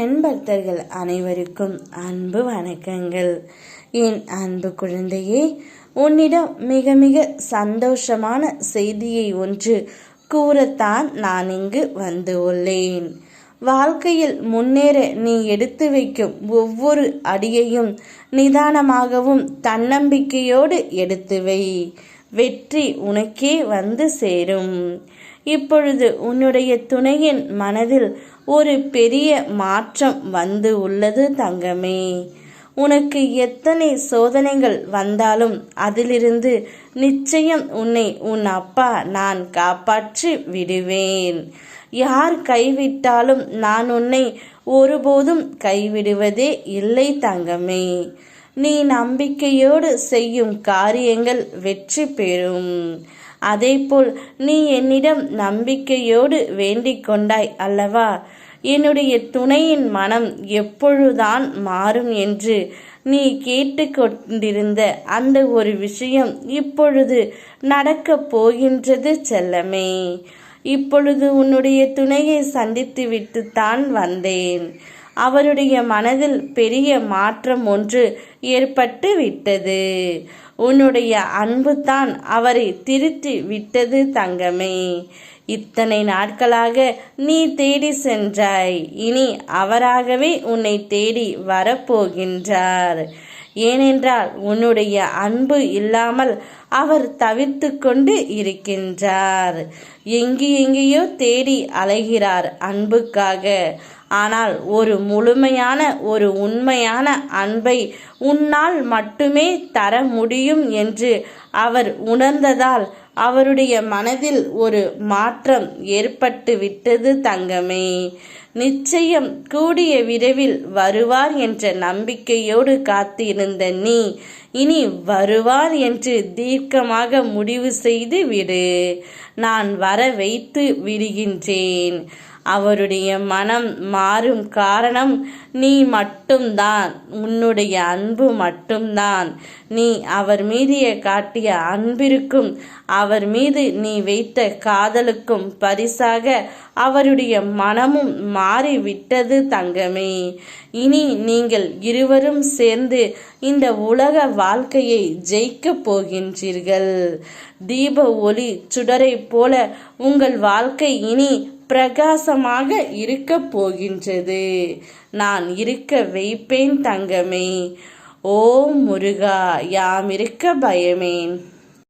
என் பக்தர்கள் அனைவருக்கும் அன்பு வணக்கங்கள். என் அன்பு குழந்தையே, உன்னிடம் மிக மிக சந்தோஷமான செய்தியை ஒன்று கூறத்தான் நான் இங்கு வந்து உள்ளேன். வாழ்க்கையில் முன்னேற நீ எடுத்து வைக்கும் ஒவ்வொரு அடியையும் நிதானமாகவும் தன்னம்பிக்கையோடு எடுத்து வை. வெற்றி உனக்கே வந்து சேரும். இப்பொழுது உன்னுடைய துணையின் மனதில் ஒரு பெரிய மாற்றம் வந்து உள்ளது தங்கமே. உனக்கு எத்தனை சோதனைகள் வந்தாலும் அதிலிருந்து நிச்சயம் உன்னை உன் அப்பா நான் காப்பாற்றி விடுவேன். யார் கைவிட்டாலும் நான் உன்னை ஒருபோதும் கைவிடுவதே இல்லை தங்கமே. நீ நம்பிக்கையோடு செய்யும் காரியங்கள் வெற்றி பெறும். அதேபோல் நீ என்னிடம் நம்பிக்கையோடு வேண்டிக் கொண்டாய் அல்லவா? என்னுடைய துணையின் மனம் எப்பொழுதுதான் மாறும் என்று நீ கேட்டுக்கொண்டிருந்த அந்த ஒரு விஷயம் இப்பொழுது நடக்கப் போகின்றது செல்லமே. இப்பொழுது உன்னுடைய துணையை சந்தித்து விட்டுத்தான் வந்தேன். அவருடைய மனதில் பெரிய மாற்றம் ஒன்று ஏற்பட்டு விட்டது. உன்னுடைய அன்பு தான் அவரை திருத்தி விட்டது தங்கமே. இத்தனை நாட்களாக நீ தேடி சென்றாய், இனி அவராகவே உன்னை தேடி வரப்போகின்றார். ஏனென்றால் உன்னுடைய அன்பு இல்லாமல் அவர் தவித்து கொண்டு இருக்கின்றார். எங்கேயோ தேடி அலைகிறார் அன்புக்காக. ஆனால் ஒரு முழுமையான ஒரு உண்மையான அன்பை உன்னால் மட்டுமே தர முடியும் என்று அவர் உணர்ந்ததால் அவருடைய மனதில் ஒரு மாற்றம் ஏற்பட்டு விட்டது தங்கமே. நிச்சயம் கூடிய விரைவில் வருவார் என்ற நம்பிக்கையோடு காத்திருந்த நீ இனி வருவார் என்று தீர்க்கமாக முடிவு செய்து விடு. நான் வர வைத்து விடுகின்றேன். அவருடைய மனம் மாறும் காரணம் நீ மட்டும்தான், உன்னுடைய அன்பு மட்டும்தான். நீ அவர் மீது காட்டிய அன்பிற்கும் அவர் மீது நீ வைத்த காதலுக்கும் பரிசாக அவருடைய மனமும் மாறிவிட்டது தங்கமே. இனி நீங்கள் இருவரும் சேர்ந்து இந்த உலக வாழ்க்கையை ஜெயிக்கப் போகின்றீர்கள். தீப ஒளி சுடரை போல உங்கள் வாழ்க்கை இனி பிரகாசமாக இருக்க போகின்றது. நான் இருக்க வைப்பேன் தங்கமே. ஓம் முருகா, யாம் இருக்க பயமேன்.